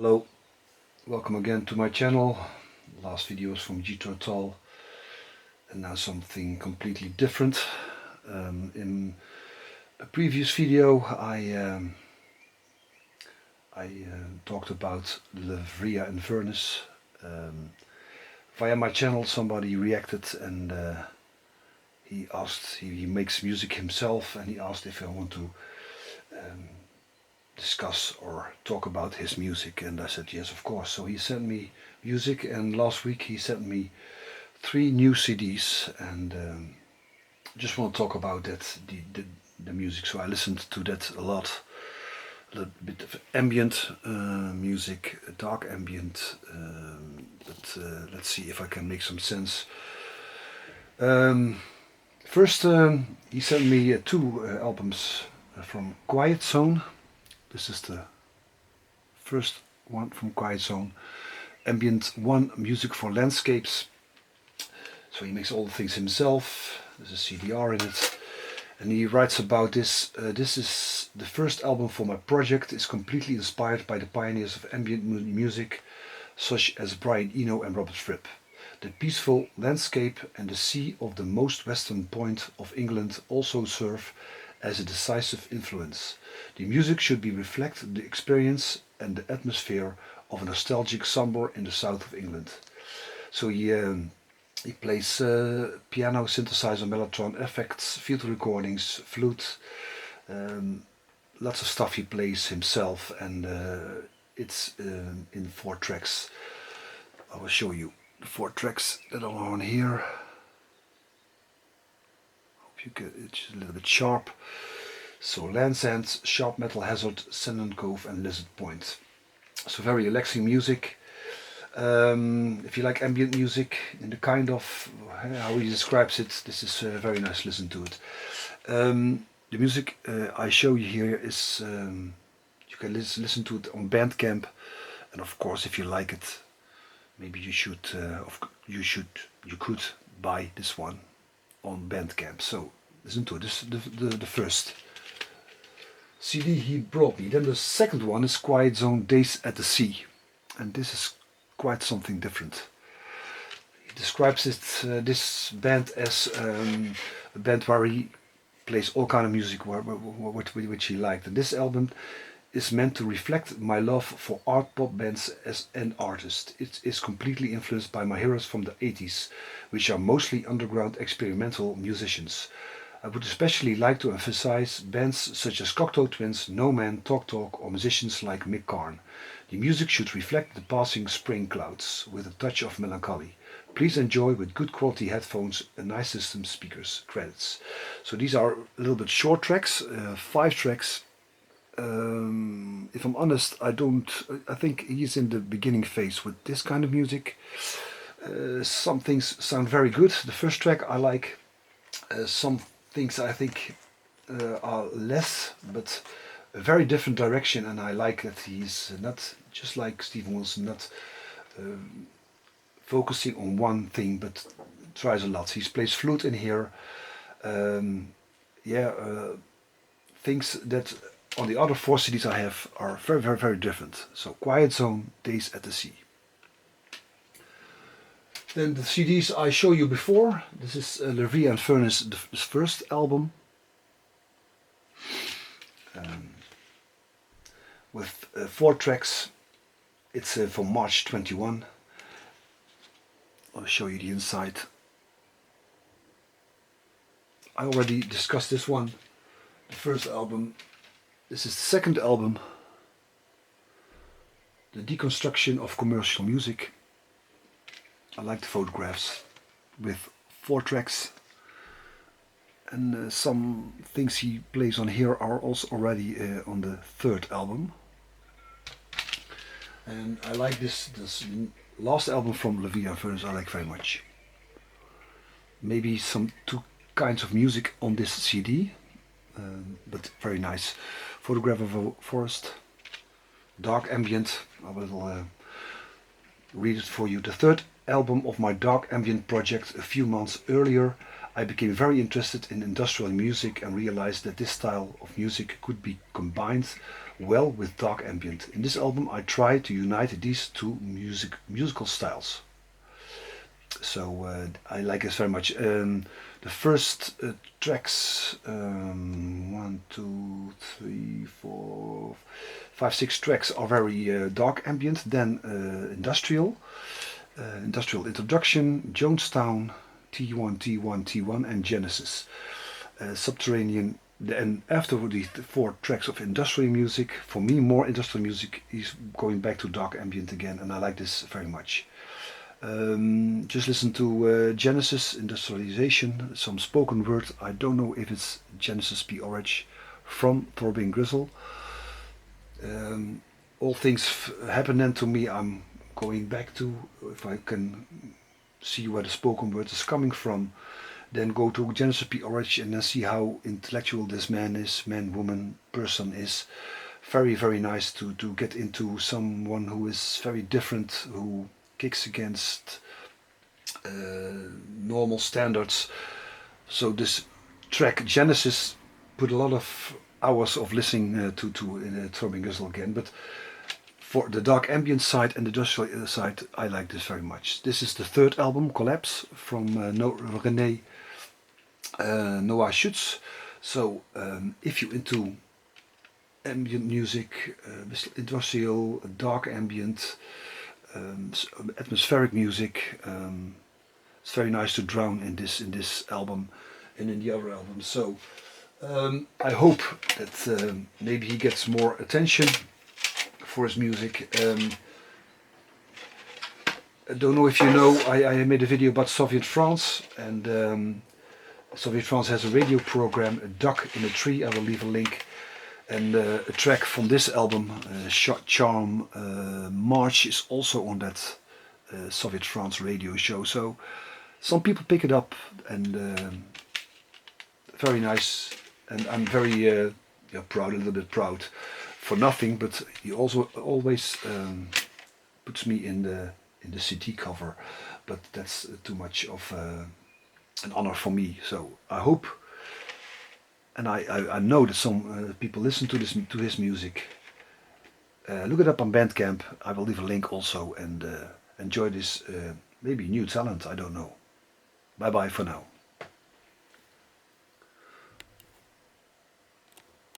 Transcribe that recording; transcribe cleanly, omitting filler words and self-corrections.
Hello, welcome again to my channel. Last video was from Jethro Tull and now something completely different. In a previous video I talked about Levrea Inv. Via my channel somebody reacted and he asked, he makes music himself, and he asked if I want to discuss or talk about his music, and I said yes, of course. So he sent me music, and last week he sent me 3 new CDs, and just want to talk about that, the music. So I listened to that a lot, a little bit of ambient music, dark ambient, but let's see if I can make some sense. First, he sent me 2 albums from Quiet Zone. This is the first one from Quiet Zone. Ambient 1, music for landscapes. So he makes all the things himself. There's a CDR in it. And he writes about this. This is the first album for my project. It's completely inspired by the pioneers of ambient music, such as Brian Eno and Robert Fripp. The peaceful landscape and the sea of the most western point of England also serve as a decisive influence. The music should reflect the experience and the atmosphere of a nostalgic summer in the south of England. So he plays piano, synthesizer, mellotron, effects, field recordings, flute, lots of stuff he plays himself, and it's in 4 tracks. I will show you the 4 tracks that are on here. You get it's a little bit sharp. So Land's End, Sharp Metal Hazard, Sandon Cove and Lizard Point. So very relaxing music. If you like ambient music in the kind of how he describes it, this is very nice. Listen to it. The music I show you here is you can listen to it on Bandcamp, and of course if you like it, maybe you could buy this one on Bandcamp. So listen to it. This is the first CD he brought me. Then the second one is Quiet Zone, Days at the Sea, and this is quite something different. He describes it, this band as a band where he plays all kind of music which he liked, and this album is meant to reflect my love for art pop bands as an artist. It is completely influenced by my heroes from the 80s, which are mostly underground experimental musicians. I would especially like to emphasize bands such as Cocteau Twins, No Man, Talk Talk, or musicians like Mick Karn. The music should reflect the passing spring clouds with a touch of melancholy. Please enjoy with good quality headphones and nice system speakers. Credits. So these are a little bit short tracks, 5 tracks. If I'm honest, I think he's in the beginning phase with this kind of music. Some things sound very good. The first track I like. Some things I think are less, but a very different direction, and I like that he's not just like Steven Wilson, not focusing on one thing, but tries a lot. He plays flute in here. Things that on the other 4 CDs I have are very, very, very different. So Quiet Zone, Days at the Sea. Then the CDs I show you before. This is Levrea Inv, the first album, with 4 tracks. It's from March 21. I'll show you the inside. I already discussed this one, the first album. This is the second album, The Deconstruction of Commercial Music. I like the photographs, with 4 tracks, and some things he plays on here are also already on the 3rd album. And I like this last album from Levrea Inv, I like very much. Maybe some 2 kinds of music on this CD, but very nice. Photograph of a forest, dark ambient. I will read it for you. The 3rd album of my dark ambient project. A few months earlier, I became very interested in industrial music and realized that this style of music could be combined well with dark ambient. In this album I try to unite these two musical styles. So I like this very much. The first tracks, 1, 2, 3, 4, 5, 6 tracks are very dark ambient, then industrial introduction, Jonestown, T1, T1, T1, and Genesis. Subterranean, and after the 4 tracks of industrial music, for me more industrial music is going back to dark ambient again, and I like this very much. Just listen to Genesis, Industrialization, some spoken word. I don't know if it's Genesis P. Orridge from Throbbing Gristle. All things happen then to me. I'm going back to, if I can see where the spoken word is coming from, then go to Genesis P. Orridge and then see how intellectual this man is, man, woman, person is. Very, very nice to get into someone who is very different, who kicks against normal standards. So this track Genesis put a lot of hours of listening to Throbbing Gristle again, but for the dark ambient side and the industrial side I like this very much. This is the 3rd album, Collapse, from Noah Rene Schutz. So if you're into ambient music, industrial, dark ambient, atmospheric music, it's very nice to drown in this album and in the other albums. So I hope that maybe he gets more attention for his music. I don't know if you know, I made a video about Soviet France, and Soviet France has a radio program, A Duck in a Tree. I will leave a link. And a track from this album, Charm March, is also on that Soviet France radio show. So some people pick it up, and very nice. And I'm very proud, a little bit proud, for nothing. But he also always puts me in the CD cover. But that's too much of an honor for me. So I hope. And I know that some people listen to his music. Look it up on Bandcamp. I will leave a link also, and enjoy this maybe new talent. I don't know. Bye bye for now.